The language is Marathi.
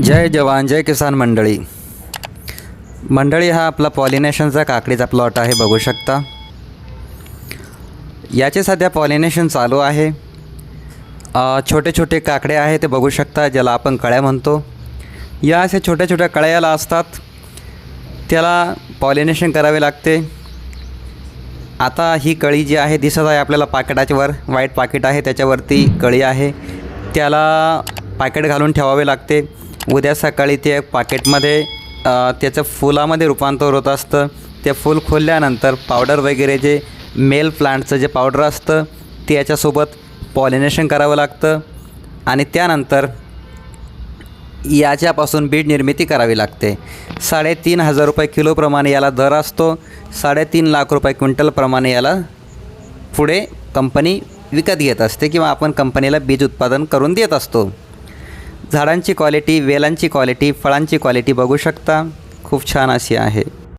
जय जवान जय किसान मंडळी हा आपला पॉलिनेशनचा काकडीचा प्लॉट आहे, बघू शकता. याचे सध्या पॉलिनेशन चालू आहे. छोटे छोटे काकडे आहे ते बघू शकता, ज्याला आपण कळ्या म्हणतो. या अशा छोट्या छोट्या कळ्या याला असतात, त्याला पॉलिनेशन करावे लागते. आता ही कळी जी आहे दिसत आहे आपल्याला पाकिटाच्यावर, व्हाईट पाकिट आहे त्याच्यावरती कळी आहे, त्याला पाकिट घालून ठेवावे लागते. उद्या सकाळी ते पाकिटमध्ये त्याचं फुलामध्ये रूपांतर होत असतं. ते फूल खोलल्यानंतर पावडर वगैरे जे मेल प्लांटचं जे पावडर असतं ते याच्यासोबत पॉलिनेशन करावं लागतं आणि त्यानंतर याच्यापासून बीड निर्मिती करावी लागते. 3,500 रुपये किलोप्रमाणे याला दर असतो. 3.5 लाख रुपये क्विंटलप्रमाणे याला पुढे कंपनी विकत घेत असते किंवा आपण कंपनीला बीज उत्पादन करून देत असतो. झाडांची क्वालिटी, वेलांची क्वालिटी, फळांची क्वालिटी बघू शकता, खूप छान अशी आहे.